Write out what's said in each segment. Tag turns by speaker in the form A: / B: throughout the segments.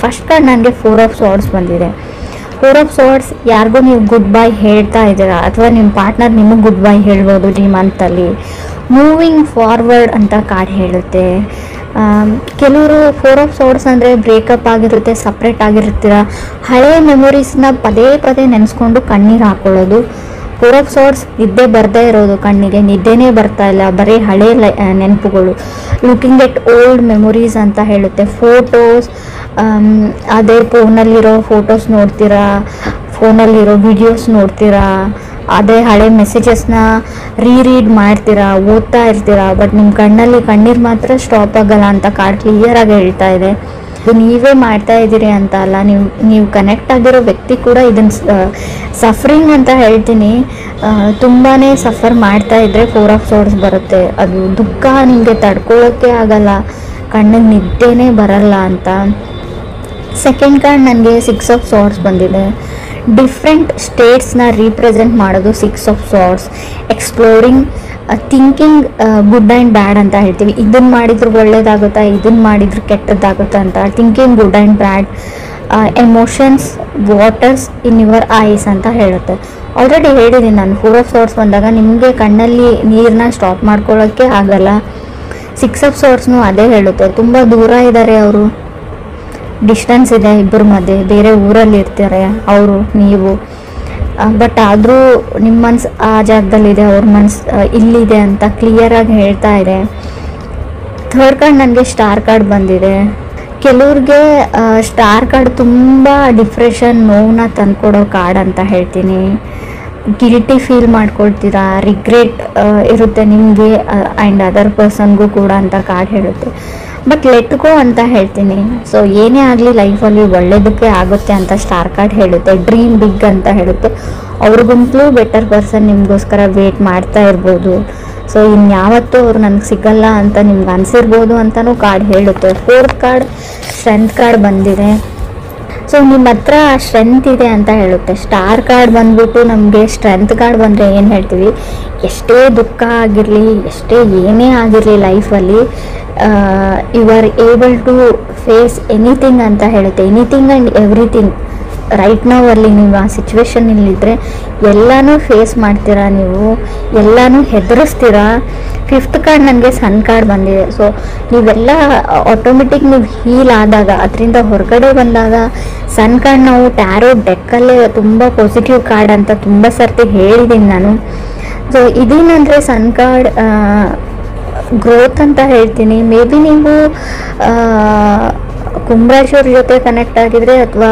A: First card ನನಗೆ 4 of ಸಾರ್ಡ್ಸ್ ಬಂದಿದೆ. 4 of ಸಾರ್ಡ್ಸ್ ಯಾರಿಗೂ ನೀವು ಗುಡ್ ಬೈ ಹೇಳ್ತಾ ಇದ್ದೀರಾ ಅಥವಾ ನಿಮ್ಮ ಪಾರ್ಟ್ನರ್ ನಿಮಗೆ ಗುಡ್ ಬೈ ಹೇಳ್ಬೋದು ಈ ಮಂತಲ್ಲಿ. ಮೂವಿಂಗ್ ಫಾರ್ವರ್ಡ್ ಅಂತ ಕಾರ್ಡ್ ಹೇಳುತ್ತೆ. ಕೆಲವರು 4 ಆಫ್ ಸಾರ್ಡ್ಸ್ ಅಂದರೆ ಬ್ರೇಕಪ್ ಆಗಿರುತ್ತೆ, ಸಪ್ರೇಟ್ ಆಗಿರ್ತೀರ, ಹಳೆ ಮೆಮೊರೀಸ್ನ ಪದೇ ಪದೇ ನೆನೆಸ್ಕೊಂಡು ಕಣ್ಣೀರು ಹಾಕೊಳ್ಳೋದು. 4 ಆಫ್ ಸಾರ್ಡ್ಸ್ ನಿದ್ದೆ ಬರದೇ ಇರೋದು, ಕಣ್ಣಿಗೆ ನಿದ್ದೆನೇ ಬರ್ತಾ ಇಲ್ಲ, ಬರೀ ಹಳೆ ನೆನಪುಗಳು. ಲುಕಿಂಗ್ ಎಟ್ ಓಲ್ಡ್ ಮೆಮೊರೀಸ್ ಅಂತ ಹೇಳುತ್ತೆ. ಫೋಟೋಸ್, ಅದೇ ಫೋನಲ್ಲಿರೋ ಫೋಟೋಸ್ ನೋಡ್ತೀರಾ, ಫೋನಲ್ಲಿರೋ ವಿಡಿಯೋಸ್ ನೋಡ್ತೀರಾ, ಅದೇ ಹಳೆ ಮೆಸೇಜಸ್ನ ರೀಡ್ ಮಾಡ್ತೀರಾ, ಓದ್ತಾ ಇರ್ತೀರಾ, ಬಟ್ ನಿಮ್ಮ ಕಣ್ಣಲ್ಲಿ ಕಣ್ಣೀರು ಮಾತ್ರ ಸ್ಟಾಪ್ ಆಗಲ್ಲ ಅಂತ ಕಾರ್ಡ್ ಕ್ಲಿಯರಾಗಿ ಹೇಳ್ತಾ ಇದೆ. ಇದು ನೀವೇ ಮಾಡ್ತಾ ಇದ್ದೀರಿ ಅಂತ ಅಲ್ಲ, ನೀವು ಕನೆಕ್ಟ್ ಆಗಿರೋ ವ್ಯಕ್ತಿ ಕೂಡ ಇದನ್ನು ಸಫರಿಂಗ್ ಅಂತ ಹೇಳ್ತೀನಿ. ತುಂಬಾ ಸಫರ್ ಮಾಡ್ತಾ ಇದ್ದರೆ 4 ಆಫ್ ಸಾರ್ಡ್ಸ್ ಬರುತ್ತೆ. ಅದು ದುಃಖ ನಿಮಗೆ ತಡ್ಕೊಳ್ಳೋಕ್ಕೆ ಆಗಲ್ಲ, ಕಣ್ಣಿಗೆ ನಿದ್ದೆನೇ ಬರಲ್ಲ ಅಂತ. ಸೆಕೆಂಡ್ ಕಾರ್ಡ್ ನನಗೆ 6 ಆಫ್ ಸಾರ್ಡ್ಸ್ ಬಂದಿದೆ. ಡಿಫ್ರೆಂಟ್ ಸ್ಟೇಟ್ಸ್ನ ರೀಪ್ರೆಸೆಂಟ್ ಮಾಡೋದು 6 of swords. Exploring, thinking good and bad ಅಂತ ಹೇಳ್ತೀವಿ. ಇದನ್ನು ಮಾಡಿದ್ರು ಒಳ್ಳೇದಾಗುತ್ತಾ, ಇದನ್ನು ಮಾಡಿದ್ರು ಕೆಟ್ಟದ್ದಾಗುತ್ತಾ ಅಂತ. Thinking good and bad. Emotions, waters in your eyes ಅಂತ ಹೇಳುತ್ತೆ. ಆಲ್ರೆಡಿ ಹೇಳಿದ್ದೀನಿ ನಾನು, 4 ಆಫ್ ಸಾರ್ಡ್ಸ್ ಬಂದಾಗ ನಿಮಗೆ ಕಣ್ಣಲ್ಲಿ ನೀರನ್ನ ಸ್ಟಾಪ್ ಮಾಡ್ಕೊಳ್ಳೋಕ್ಕೆ ಆಗಲ್ಲ. 6 ಆಫ್ ಸಾರ್ಡ್ಸ್ನು ಅದೇ ಹೇಳುತ್ತೆ. ತುಂಬ ದೂರ ಇದ್ದಾರೆ ಅವರು, ಡಿಸ್ಟೆನ್ಸ್ ಇದೆ ಇಬ್ಬರ ಮಧ್ಯೆ, ಬೇರೆ ಊರಲ್ಲಿ ಇರ್ತಾರೆ ಅವರು ನೀವು, ಬಟ್ ಆದರೂ ನಿಮ್ಮ ಮನ್ಸು ಆ ಜಾಗದಲ್ಲಿದೆ, ಅವ್ರ ಮನ್ಸು ಇಲ್ಲಿದೆ ಅಂತ ಕ್ಲಿಯರಾಗಿ ಹೇಳ್ತಾ ಇದೆ. ಥರ್ಡ್ ಕಾರ್ಡ್ ನನಗೆ ಸ್ಟಾರ್ ಕಾರ್ಡ್ ಬಂದಿದೆ. ಕೆಲವ್ರಿಗೆ ಸ್ಟಾರ್ ಕಾರ್ಡ್ ತುಂಬ ಡಿಪ್ರೆಷನ್, ನೋವನ್ನ ತಂದ್ಕೊಡೋ ಕಾರ್ಡ್ ಅಂತ ಹೇಳ್ತೀನಿ. ಗಿಲ್ಟಿ ಫೀಲ್ ಮಾಡ್ಕೊಳ್ತೀರಾ, ರಿಗ್ರೆಟ್ ಇರುತ್ತೆ ನಿಮಗೆ ಆ್ಯಂಡ್ ಅದರ್ ಪರ್ಸನ್ಗೂ ಕೂಡ ಅಂತ ಕಾರ್ಡ್ ಹೇಳುತ್ತೆ. ಬಟ್ ಲೆಟ್ ಗೋ ಅಂತ ಹೇಳ್ತೀನಿ. ಸೊ ಏನೇ ಆಗಲಿ ಲೈಫಲ್ಲಿ ಒಳ್ಳೇದಕ್ಕೆ ಆಗುತ್ತೆ ಅಂತ ಸ್ಟಾರ್ ಕಾರ್ಡ್ ಹೇಳುತ್ತೆ. ಡ್ರೀಮ್ ಬಿಗ್ ಅಂತ ಹೇಳುತ್ತೆ. ಅವ್ರಿಗಂತಲೂ ಬೆಟರ್ ಪರ್ಸನ್ ನಿಮಗೋಸ್ಕರ ವೇಟ್ ಮಾಡ್ತಾ ಇರ್ಬೋದು. ಸೊ ಇನ್ಯಾವತ್ತೂ ಅವ್ರು ನನಗೆ ಸಿಗಲ್ಲ ಅಂತ ನಿಮ್ಗೆ ಅನಿಸಿರ್ಬೋದು ಅಂತಲೂ ಕಾರ್ಡ್ ಹೇಳುತ್ತೆ. ಫೋರ್ತ್ ಕಾರ್ಡ್ ಸ್ಟ್ರೆಂತ್ ಕಾರ್ಡ್ ಬಂದಿದೆ. ಸೊ ನಿಮ್ಮ ಹತ್ರ ಸ್ಟ್ರೆಂತ್ ಇದೆ ಅಂತ ಹೇಳುತ್ತೆ. ಸ್ಟಾರ್ ಕಾರ್ಡ್ ಬಂದ್ಬಿಟ್ಟು ನಮಗೆ ಸ್ಟ್ರೆಂತ್ ಕಾರ್ಡ್ ಬಂದರೆ ಏನು ಹೇಳ್ತೀವಿ, ಎಷ್ಟೇ ದುಃಖ ಆಗಿರಲಿ, ಎಷ್ಟೇ ಏನೇ ಆಗಿರಲಿ ಲೈಫಲ್ಲಿ you are able to face anything ಅಂತ ಹೇಳುತ್ತೆ. Anything and everything. ರೈಟ್ ನಾವು ಅಲ್ಲಿ ನೀವು ಆ ಸಿಚುವೇಶನ್ನಲ್ಲಿದ್ದರೆ ಎಲ್ಲನೂ ಫೇಸ್ ಮಾಡ್ತೀರಾ, ನೀವು ಎಲ್ಲನೂ ಹೆದರಿಸ್ತೀರಾ. ಫಿಫ್ತ್ ಕಾರ್ಡ್ ನನಗೆ ಸನ್ ಕಾರ್ಡ್ ಬಂದಿದೆ. ಸೊ ನೀವೆಲ್ಲ ಆಟೋಮೆಟಿಕ್ ನೀವು ಹೀಲ್ ಆದಾಗ, ಅದರಿಂದ ಹೊರಗಡೆ ಬಂದಾಗ, ಸನ್ ಕಾರ್ಡ್ ನಾವು ಟ್ಯಾರೋ ಡೆಕ್ಕಲ್ಲೇ ತುಂಬ ಪಾಸಿಟಿವ್ ಕಾರ್ಡ್ ಅಂತ ತುಂಬ ಸರ್ತಿ ಹೇಳಿದ್ದೀನಿ ನಾನು. ಸೊ ಇದೇನಂದರೆ ಸನ್ ಕಾರ್ಡ್ ಗ್ರೋತ್ ಅಂತ ಹೇಳ್ತೀನಿ. ಮೇ ಬಿ ನೀವು ಕುಂಭರಾಶಿಯವ್ರ ಜೊತೆ ಕನೆಕ್ಟ್ ಆಗಿದ್ರೆ, ಅಥವಾ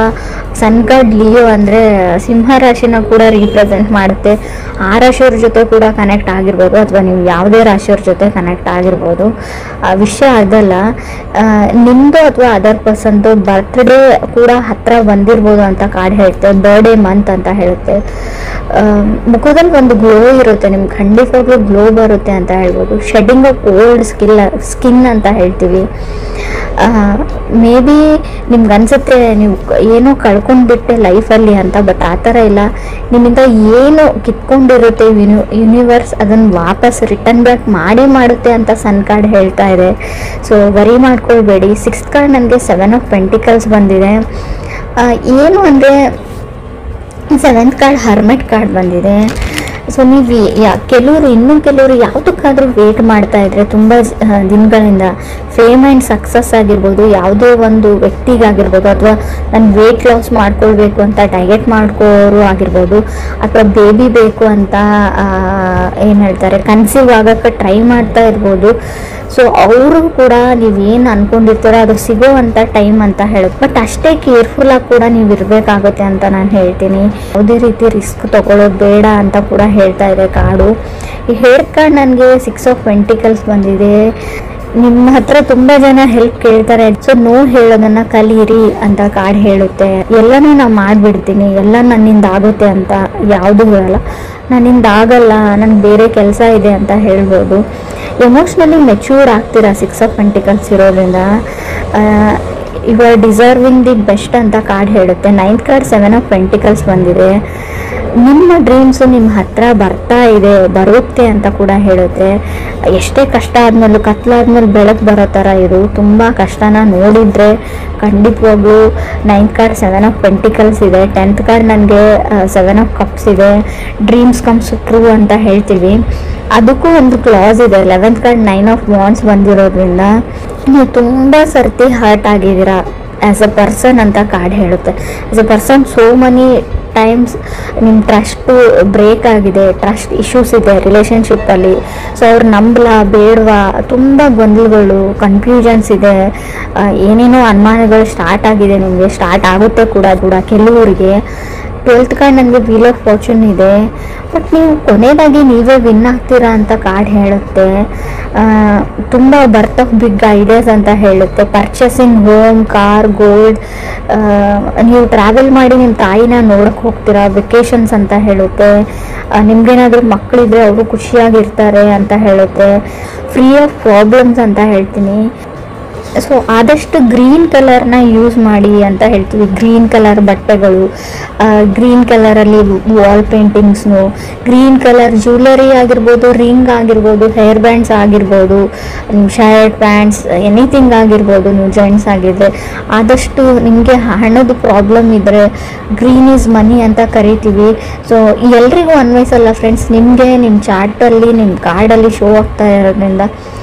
A: ಸನ್ ಕಾರ್ಡ್ ಲಿಯೋ ಅಂದರೆ ಸಿಂಹ ರಾಶಿನ ಕೂಡ ರೀಪ್ರೆಸೆಂಟ್ ಮಾಡುತ್ತೆ. ಆ ರಾಶಿಯವ್ರ ಜೊತೆ ಕೂಡ ಕನೆಕ್ಟ್ ಆಗಿರ್ಬೋದು, ಅಥವಾ ನೀವು ಯಾವುದೇ ರಾಶಿಯವ್ರ ಜೊತೆ ಕನೆಕ್ಟ್ ಆಗಿರ್ಬೋದು. ಆ ವಿಷಯ ಅದಲ್ಲ, ನಿಮ್ಮದು ಅಥವಾ ಅದರ್ ಪರ್ಸನ್ದು ಬರ್ತ್ಡೇ ಕೂಡ ಹತ್ತಿರ ಬಂದಿರ್ಬೋದು ಅಂತ ಕಾರ್ಡ್ ಹೇಳುತ್ತೆ. ಬರ್ಡೇ ಮಂತ್ ಅಂತ ಹೇಳುತ್ತೆ. ಮುಖದಲ್ಲಿ ಒಂದು ಗ್ಲೋ ಇರುತ್ತೆ, ನಿಮ್ಗೆ ಖಂಡಿತವಾಗ್ಲೂ ಗ್ಲೋ ಬರುತ್ತೆ ಅಂತ ಹೇಳ್ಬೋದು. ಶೆಡ್ಡಿಂಗ್ ಆಫ್ ಓಲ್ಡ್ ಸ್ಕಿನ್ ಅಂತ ಹೇಳ್ತೀವಿ. ಮೇ ಬಿ ನಿಮ್ಗೆ ಅನಿಸುತ್ತೆ ನೀವು ಏನೋ ಕಳ್ಕೊಂಡ್ಬಿಟ್ಟೆ ಲೈಫಲ್ಲಿ ಅಂತ, ಬಟ್ ಆ ಥರ ಇಲ್ಲ. ನಿಮ್ಮಿಂದ ಏನು ಕಿತ್ಕೊಂಡಿರುತ್ತೆ ಯೂನಿವರ್ಸ್ ಅದನ್ನು ವಾಪಸ್ ರಿಟರ್ನ್ ಬ್ಯಾಕ್ ಮಾಡುತ್ತೆ ಅಂತ ಸನ್ ಕಾರ್ಡ್ ಹೇಳ್ತಾ ಇದೆ. ಸೊ ವರಿ ಮಾಡ್ಕೊಳ್ಬೇಡಿ. ಸಿಕ್ಸ್ತ್ ಕಾರ್ಡ್ ನನಗೆ 7 ಆಫ್ ಪೆಂಟಿಕಲ್ಸ್ ಬಂದಿದೆ. ಏನು ಅಂದರೆ ಸೆವೆಂತ್ ಕಾರ್ಡ್ ಹರ್ಮೆಟ್ ಕಾರ್ಡ್ ಬಂದಿದೆ. ಸೊ ನೀವು ಕೆಲವರು ಯಾವುದಕ್ಕಾದರೂ ವೇಟ್ ಮಾಡ್ತಾ ಇದ್ರೆ ತುಂಬ ದಿನಗಳಿಂದ, ಫೇಮ್ ಆ್ಯಂಡ್ ಸಕ್ಸಸ್ ಆಗಿರ್ಬೋದು, ಯಾವುದೋ ಒಂದು ವ್ಯಕ್ತಿಗಾಗಿರ್ಬೋದು, ಅಥವಾ ನಾನು ವೇಟ್ ಲಾಸ್ ಮಾಡ್ಕೊಳ್ಬೇಕು ಅಂತ ಡಯಟ್ ಮಾಡ್ಕೋರು ಆಗಿರ್ಬೋದು, ಅಥವಾ ಬೇಬಿ ಬೇಕು ಅಂತ ಏನು ಹೇಳ್ತಾರೆ ಕನ್ಸೀವ್ ಆಗೋಕ್ಕೆ ಟ್ರೈ ಮಾಡ್ತಾ ಇರ್ಬೋದು. ಸೊ ಅವರು ಕೂಡ ನೀವೇನು ಅಂದ್ಕೊಂಡಿರ್ತೀರೋ ಅದು ಸಿಗೋವಂಥ ಟೈಮ್ ಅಂತ ಹೇಳೋದು. ಬಟ್ ಅಷ್ಟೇ ಕೇರ್ಫುಲ್ಲಾಗಿ ಕೂಡ ನೀವು ಇರಬೇಕಾಗುತ್ತೆ ಅಂತ ನಾನು ಹೇಳ್ತೀನಿ. ಯಾವುದೇ ರೀತಿ ರಿಸ್ಕ್ ತೊಗೊಳ್ಳೋದು ಬೇಡ ಅಂತ ಕೂಡ ಹೇಳ್ತಾ ಇದೆ ಕಾರ್ಡು. ಈ ಹೇರ್ ಕಾರ್ಡ್ ನನಗೆ 6 ಆಫ್ ಪೆಂಟಿಕಲ್ಸ್ ಬಂದಿದೆ. ನಿಮ್ಮ ಹತ್ರ ತುಂಬ ಜನ ಹೆಲ್ಪ್ ಕೇಳ್ತಾರೆ, ಸೊ ನೋ ಹೇಳೋದನ್ನು ಕಲೀರಿ ಅಂತ ಕಾರ್ಡ್ ಹೇಳುತ್ತೆ. ಎಲ್ಲನೂ ನಾನು ಮಾಡಿಬಿಡ್ತೀನಿ, ಎಲ್ಲ ನನ್ನಿಂದ ಆಗುತ್ತೆ ಅಂತ ಯಾವುದೂ ಹೇಳಲ್ಲ. ನನ್ನಿಂದ ಆಗಲ್ಲ, ನನಗೆ ಬೇರೆ ಕೆಲಸ ಇದೆ ಅಂತ ಹೇಳ್ಬೋದು. ಎಮೋಷ್ನಲಿ ಮೆಚ್ಯೂರ್ಡ್ ಆಗ್ತೀರಾ 6 ಆಫ್ ಪೆಂಟಿಕಲ್ಸ್ ಇರೋದ್ರಿಂದ. You are deserving the best ಅಂತ ಕಾರ್ಡ್ ಹೇಳುತ್ತೆ. 9th ಕಾರ್ಡ್ 7 ಆಫ್ ಪೆಂಟಿಕಲ್ಸ್ ಬಂದಿದೆ. ನಿಮ್ಮ ಡ್ರೀಮ್ಸು ನಿಮ್ಮ ಹತ್ರ ಬರ್ತಾ ಇದೆ, ಬರುತ್ತೆ ಅಂತ ಕೂಡ ಹೇಳುತ್ತೆ. ಎಷ್ಟೇ ಕಷ್ಟ ಆದಮೇಲೂ, ಕತ್ಲಾದ್ಮೇಲೆ ಬೆಳಕು ಬರೋ ಥರ ಇದು. ತುಂಬ ಕಷ್ಟನ ನೋಡಿದರೆ ಖಂಡಿತವಾಗ್ಲೂ 9th ಕಾರ್ಡ್ 7 ಆಫ್ ಪೆಂಟಿಕಲ್ಸ್ ಇದೆ, 10th ಕಾರ್ಡ್ ನನಗೆ 7 ಆಫ್ ಕಪ್ಸ್ ಇದೆ. ಡ್ರೀಮ್ಸ್ ಕಮ್ಸ್ ಟ್ರೂ ಅಂತ ಹೇಳ್ತೀವಿ. ಅದಕ್ಕೂ ಒಂದು ಕ್ಲಾಸ್ ಇದೆ. 11th ಕಾರ್ಡ್ 9 ಆಫ್ ವಾಂಡ್ಸ್ ಬಂದಿರೋದ್ರಿಂದ ನೀವು ತುಂಬ ಸರ್ತಿ ಹರ್ಟ್ ಆಗಿದ್ದೀರಾ ಆ್ಯಸ್ ಅ ಪರ್ಸನ್ ಅಂತ ಕಾರ್ಡ್ ಹೇಳುತ್ತೆ. As a person so money times ನಿಮ್ಮ ಟ್ರಸ್ಟು ಬ್ರೇಕ್ ಆಗಿದೆ, ಟ್ರಸ್ಟ್ ಇಶ್ಯೂಸ್ ಇದೆ ರಿಲೇಷನ್ಶಿಪ್ಪಲ್ಲಿ. ಸೊ ಅವ್ರು ನಂಬಲಾ ಬೇಡವಾ, ತುಂಬ ಗೊಂದಲಗಳು, ಕನ್ಫ್ಯೂಷನ್ಸ್ ಇದೆ, ಏನೇನೋ ಅನುಮಾನಗಳು ಸ್ಟಾರ್ಟ್ ಆಗಿದೆ, ನಿಮಗೆ ಸ್ಟಾರ್ಟ್ ಆಗುತ್ತೆ ಕೂಡ ಕೆಲವರಿಗೆ. 12th ಕಾರ್ಡ್ ನನಗೆ ವೀಲ್ ಆಫ್ ಫಾರ್ಚೂನ್ ಇದೆ, ಬಟ್ ನೀವು ಕೊನೆಯದಾಗಿ ನೀವೇ ವಿನ್ ಆಗ್ತೀರಾ ಅಂತ ಕಾರ್ಡ್ ಹೇಳುತ್ತೆ. ತುಂಬ ಬರ್ತ್ ಆಫ್ ಬಿಗ್ ಐಡಿಯಾಸ್ ಅಂತ ಹೇಳುತ್ತೆ. ಪರ್ಚೇಸಿಂಗ್ ಹೋಮ್, ಕಾರ್, ಗೋಲ್ಡ್, ನೀವು ಟ್ರಾವೆಲ್ ಮಾಡಿ ನಿಮ್ಮ ತಾಯಿನ ನೋಡೋಕೆ ಹೋಗ್ತೀರಾ, ವೆಕೇಷನ್ಸ್ ಅಂತ ಹೇಳುತ್ತೆ. ನಿಮ್ಗೇನಾದರೂ ಮಕ್ಕಳಿದ್ರೆ ಅವರು ಖುಷಿಯಾಗಿರ್ತಾರೆ ಅಂತ ಹೇಳುತ್ತೆ. ಫ್ರೀ ಆಫ್ ಪ್ರಾಬ್ಲಮ್ಸ್ ಅಂತ ಹೇಳ್ತೀನಿ. ಸೊ ಆದಷ್ಟು ಗ್ರೀನ್ ಕಲರ್ನ ಯೂಸ್ ಮಾಡಿ ಅಂತ ಹೇಳ್ತೀವಿ. ಗ್ರೀನ್ ಕಲರ್ ಬಟ್ಟೆಗಳು, ಗ್ರೀನ್ ಕಲರಲ್ಲಿ ವಾಲ್ ಪೇಂಟಿಂಗ್ಸ್ನು, ಗ್ರೀನ್ ಕಲರ್ ಜ್ಯುವೆಲರಿ ಆಗಿರ್ಬೋದು, ರಿಂಗ್ ಆಗಿರ್ಬೋದು, ಹೇರ್ ಬ್ಯಾಂಡ್ಸ್ ಆಗಿರ್ಬೋದು, ನಿಮ್ಮ ಶರ್ಟ್ ಪ್ಯಾಂಟ್ಸ್ ಎನಿಥಿಂಗ್ ಆಗಿರ್ಬೋದು. ನೀವು ಜೆಂಟ್ಸ್ ಆಗಿದ್ರೆ ಆದಷ್ಟು ನಿಮಗೆ ಹಣದ ಪ್ರಾಬ್ಲಮ್ ಇದ್ದರೆ ಗ್ರೀನ್ ಈಸ್ ಮನಿ ಅಂತ ಕರಿತೀವಿ. ಸೊ ಎಲ್ರಿಗೂ ಅನ್ವಯಿಸಲ್ಲ ಫ್ರೆಂಡ್ಸ್, ನಿಮಗೆ ನಿಮ್ಮ ಚಾರ್ಟಲ್ಲಿ ನಿಮ್ಮ ಕಾರ್ಡಲ್ಲಿ ಶೋ ಆಗ್ತಾ ಇರೋದ್ರಿಂದ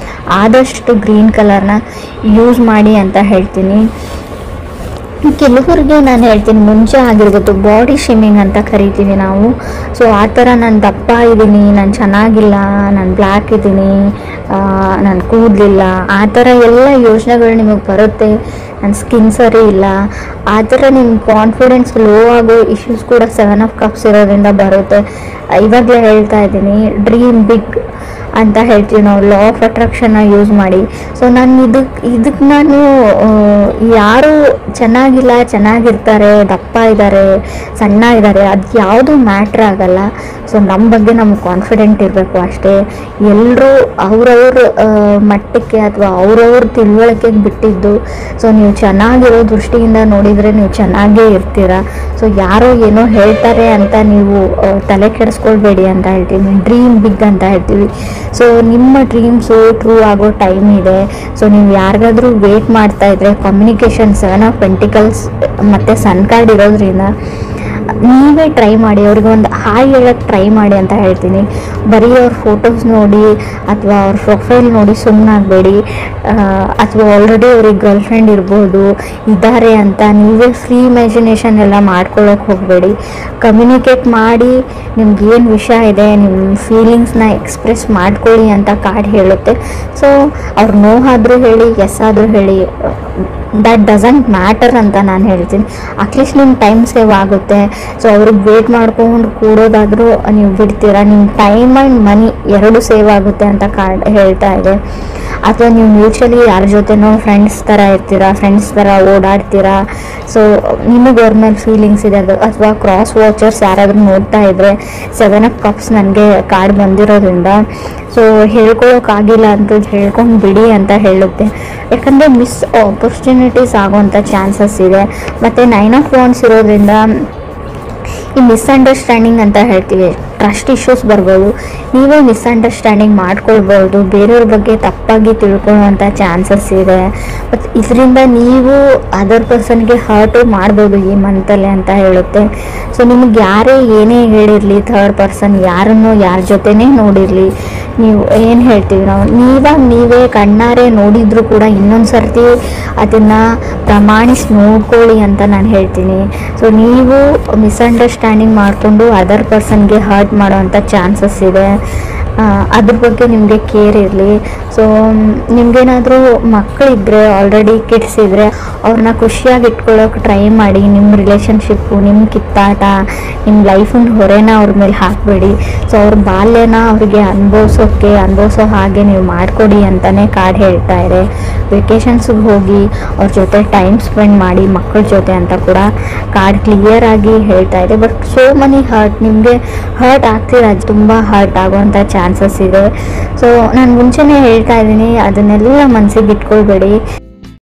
A: ಆದಷ್ಟು ಗ್ರೀನ್ ಕಲರ್ನ ಯೂಸ್ ಮಾಡಿ ಅಂತ ಹೇಳ್ತೀನಿ. ಕೆಲವರಿಗೆ ನಾನು ಹೇಳ್ತೀನಿ, ಮುಂಚೆ ಆಗಿರ್ಬೋದು ಬಾಡಿ ಶೇಮಿಂಗ್ ಅಂತ ಕರಿತೀವಿ ನಾವು. ಸೊ ಆ ಥರ ನಾನು ದಪ್ಪ ಇದ್ದೀನಿ, ನಾನು ಚೆನ್ನಾಗಿಲ್ಲ, ನಾನು ಬ್ಲ್ಯಾಕ್ ಇದ್ದೀನಿ, ನಾನು ಕೂದಲಿಲ್ಲ, ಆ ಥರ ಎಲ್ಲ ಯೋಚನೆಗಳು ನಿಮಗೆ ಬರುತ್ತೆ. ನನ್ನ ಸ್ಕಿನ್ ಸರಿ ಇಲ್ಲ, ಆ ಥರ ನಿಮ್ಮ ಕಾನ್ಫಿಡೆನ್ಸ್ ಲೋ ಆಗೋ ಇಶ್ಯೂಸ್ ಕೂಡ 7 ಆಫ್ ಕಪ್ಸ್ ಇರೋದ್ರಿಂದ ಬರುತ್ತೆ. ಇವಾಗಲೇ ಹೇಳ್ತಾ ಇದ್ದೀನಿ, ಡ್ರೀಮ್ ಬಿಗ್ ಅಂತ ಹೇಳ್ತೀವಿ ನಾವು. ಲಾ ಆಫ್ ಅಟ್ರಾಕ್ಷನ್ನ ಯೂಸ್ ಮಾಡಿ. ಸೊ ನಾನು ಇದಕ್ಕೆ ನಾನು ಯಾರು ಚೆನ್ನಾಗಿಲ್ಲ, ಚೆನ್ನಾಗಿರ್ತಾರೆ, ದಪ್ಪ ಇದ್ದಾರೆ, ಸಣ್ಣ ಇದ್ದಾರೆ, ಅದು ಯಾವುದು ಮ್ಯಾಟ್ರ್ ಆಗಲ್ಲ. ಸೊ ನಮ್ಮ ಬಗ್ಗೆ ನಮ್ಗೆ ಕಾನ್ಫಿಡೆಂಟ್ ಇರಬೇಕು ಅಷ್ಟೇ. ಎಲ್ಲರೂ ಅವ್ರವ್ರ ಮಟ್ಟಕ್ಕೆ ಅಥವಾ ಅವ್ರವ್ರ ತಿಳುವಳಿಕೆಗೆ ಬಿಟ್ಟಿದ್ದು. ಸೊ ನೀವು ಚೆನ್ನಾಗಿರೋ ದೃಷ್ಟಿಯಿಂದ ನೋಡಿದರೆ ನೀವು ಚೆನ್ನಾಗೇ ಇರ್ತೀರ. ಸೊ ಯಾರೋ ಏನೋ ಹೇಳ್ತಾರೆ ಅಂತ ನೀವು ತಲೆ ಕೆಡಿಸ್ಕೊಳ್ಬೇಡಿ ಅಂತ ಹೇಳ್ತೀವಿ. ಡ್ರೀಮ್ ಬಿಗ್ ಅಂತ ಹೇಳ್ತೀವಿ. ಸೊ ನಿಮ್ಮ ಡ್ರೀಮ್ಸು ಟ್ರೂ ಆಗೋ ಟೈಮ್ ಇದೆ. ಸೊ ನೀವು ಯಾರಿಗಾದ್ರೂ ವೇಟ್ ಮಾಡ್ತಾ ಇದ್ರೆ, ಕಮ್ಯುನಿಕೇಷನ್ 7 ಆಫ್ ಪೆಂಟಿಕಲ್ಸ್ ಮತ್ತು ಸನ್ ಕಾರ್ಡ್ ಇರೋದ್ರಿಂದ ನೀವೇ ಟ್ರೈ ಮಾಡಿ, ಅವ್ರಿಗೆ ಒಂದು ಹಾಯ್ ಹೇಳೋಕ್ಕೆ ಟ್ರೈ ಮಾಡಿ ಅಂತ ಹೇಳ್ತೀನಿ. ಬರೀ ಅವ್ರ ಫೋಟೋಸ್ ನೋಡಿ ಅಥವಾ ಅವ್ರ ಪ್ರೊಫೈಲ್ ನೋಡಿ ಸುಮ್ಮನಾಗಬೇಡಿ. ಅಥವಾ ಆಲ್ರೆಡಿ ಅವ್ರಿಗೆ ಗರ್ಲ್ ಫ್ರೆಂಡ್ ಇರ್ಬೋದು, ಇದ್ದಾರೆ ಅಂತ ನೀವೇ ಫ್ರೀ ಇಮ್ಯಾಜಿನೇಷನ್ ಎಲ್ಲ ಮಾಡ್ಕೊಳ್ಳೋಕೆ ಹೋಗಬೇಡಿ. ಕಮ್ಯುನಿಕೇಟ್ ಮಾಡಿ, ನಿಮ್ಗೇನು ವಿಷಯ ಇದೆ, ನಿಮ್ಮ ಫೀಲಿಂಗ್ಸ್ನ ಎಕ್ಸ್ಪ್ರೆಸ್ ಮಾಡ್ಕೊಳ್ಳಿ ಅಂತ ಕಾರ್ಡ್ ಹೇಳುತ್ತೆ. ಸೊ ಅವ್ರು ನೋ ಆದರೂ ಹೇಳಿ, ಎಸ್ ಆದರೂ ಹೇಳಿ, ದಟ್ ಡಸಂಟ್ ಮ್ಯಾಟರ್ ಅಂತ ನಾನು ಹೇಳ್ತೀನಿ. ಅಟ್ಲೀಸ್ಟ್ ನಿಮ್ಮ ಟೈಮ್ ಸೇವ್ ಆಗುತ್ತೆ. ಸೊ ಅವ್ರಿಗೆ ವೇಟ್ ಮಾಡ್ಕೊಂಡು ಕೂಡೋದಾದರೂ ನೀವು ಬಿಡ್ತೀರಾ, ನಿಮ್ಮ ಟೈಮ್ ಆ್ಯಂಡ್ ಮನಿ ಎರಡು ಸೇವ್ ಆಗುತ್ತೆ ಅಂತ ಕಾರ್ಡ್ ಹೇಳ್ತಾ ಇದೆ. ಅಥವಾ ನೀವು ಮ್ಯೂಚುವಲಿ ಯಾರ ಜೊತೆನೋ ಫ್ರೆಂಡ್ಸ್ ಥರ ಇರ್ತೀರಾ, ಫ್ರೆಂಡ್ಸ್ ಥರ ಓಡಾಡ್ತೀರಾ. ಸೊ ನಿಮಗೆ ಅವ್ರ ಮೇಲೆ ಫೀಲಿಂಗ್ಸ್ ಇದೆ. ಅದು ಅಥವಾ ಕ್ರಾಸ್ ವಾಚರ್ಸ್ ಯಾರಾದರೂ ನೋಡ್ತಾ ಇದ್ದರೆ 7 ಆಫ್ ಕಪ್ಸ್ ನನಗೆ ಕಾರ್ಡ್ ಬಂದಿರೋದ್ರಿಂದ ಸೊ ಹೇಳ್ಕೊಳ್ಳೋಕ್ಕಾಗಿಲ್ಲ ಅಂತ ಹೇಳ್ಕೊಂಡು ಬಿಡಿ ಅಂತ ಹೇಳುತ್ತೆ. ಯಾಕಂದರೆ ಮಿಸ್ ಆಪರ್ಚುನಿಟೀಸ್ ಆಗೋವಂಥ ಚಾನ್ಸಸ್ ಇದೆ. ಮತ್ತು 9 ಆಫ್ ವಾಂಡ್ಸ್ ಇರೋದ್ರಿಂದ ಈ ಮಿಸ್ಅಂಡರ್ಸ್ಟ್ಯಾಂಡಿಂಗ್ ಅಂತ ಹೇಳ್ತೀವಿ, ಟ್ರಸ್ಟ್ ಇಶ್ಯೂಸ್ ಬರ್ಬೋದು. ನೀವೇ ಮಿಸ್ಅಂಡರ್ಸ್ಟ್ಯಾಂಡಿಂಗ್ ಮಾಡ್ಕೊಳ್ಬೋದು, ಬೇರೆಯವ್ರ ಬಗ್ಗೆ ತಪ್ಪಾಗಿ ತಿಳ್ಕೊಳ್ಳುವಂಥ ಚಾನ್ಸಸ್ ಇದೆ. ಮತ್ತು ಇದರಿಂದ ನೀವು ಅದರ್ ಪರ್ಸನ್ಗೆ ಹರ್ಟು ಮಾಡ್ಬೋದು ಈ ಮಂತಲ್ಲಿ ಅಂತ ಹೇಳುತ್ತೆ. ಸೊ ನಿಮಗೆ ಯಾರೇ ಏನೇ ಹೇಳಿರಲಿ, ಥರ್ಡ್ ಪರ್ಸನ್ ಯಾರನ್ನೋ ಯಾರ ಜೊತೆನೇ ನೋಡಿರಲಿ, ನೀವು ಏನು ಹೇಳ್ತೀವಿ ನಾವು, ನೀವೇ ಕಣ್ಣಾರೆ ನೋಡಿದ್ರು ಕೂಡ ಇನ್ನೊಂದು ಸರ್ತಿ ಅದನ್ನು ಪ್ರಮಾಣಿಸಿ ನೋಡ್ಕೊಳ್ಳಿ ಅಂತ ನಾನು ಹೇಳ್ತೀನಿ. ಸೊ ನೀವು ಮಿಸ್ಅಂಡರ್ಸ್ಟ್ಯಾಂಡಿಂಗ್ ಮಾಡಿಕೊಂಡು ಅದರ್ ಪರ್ಸನ್ಗೆ ಹರ್ಟ್ ಮಾಡೋವಂಥ ಚಾನ್ಸಸ್ ಇದೆ. ಅದ್ರ ಬಗ್ಗೆ ನಿಮಗೆ ಕೇರ್ ಇರಲಿ. ಸೊ ನಿಮಗೇನಾದರೂ ಮಕ್ಕಳಿದ್ರೆ, ಆಲ್ರೆಡಿ ಕಿಡ್ಸ್ ಇದ್ದರೆ ಅವ್ರನ್ನ ಖುಷಿಯಾಗಿ ಇಟ್ಕೊಳ್ಳೋಕೆ ಟ್ರೈ ಮಾಡಿ. ನಿಮ್ಮ ರಿಲೇಷನ್ಶಿಪ್ಪು, ನಿಮ್ಮ ಕಿತ್ತಾಟ, ನಿಮ್ಮ ಲೈಫಿನ ಹೊರೆನ ಅವ್ರ ಮೇಲೆ ಹಾಕಬೇಡಿ. ಸೊ ಅವ್ರ ಬಾಲ್ಯನ ಅವ್ರಿಗೆ ಅನುಭವಿಸೋ ಹಾಗೆ ನೀವು ಮಾಡಿಕೊಡಿ ಅಂತಲೇ ಕಾರ್ಡ್ ಹೇಳ್ತಾ ಇದೆ. ವೆಕೇಷನ್ಸ್ಗೆ ಹೋಗಿ ಅವ್ರ ಜೊತೆ ಟೈಮ್ ಸ್ಪೆಂಡ್ ಮಾಡಿ ಮಕ್ಕಳ ಜೊತೆ ಅಂತ ಕೂಡ ಕಾರ್ಡ್ ಕ್ಲಿಯರ್ ಆಗಿ ಹೇಳ್ತಾ ಇದೆ. ಬಟ್ ಸೋ ಮನಿ ಹರ್ಟ್, ನಿಮಗೆ ಹರ್ಟ್ ಆಗ್ತಿರ, ತುಂಬ ಹರ್ಟ್ ಆಗುವಂಥ ಚಾನ್ಸಸ್ ಇದೆ. ಸೊ ನಾನು ಮುಂಚೆನೇ ಹೇಳ್ತಾ ಇದ್ದೀನಿ, ಅದನ್ನೆಲ್ಲ ಮನಸ್ಸಿಗೆ ಇಟ್ಕೊಳ್ಬೇಡಿ.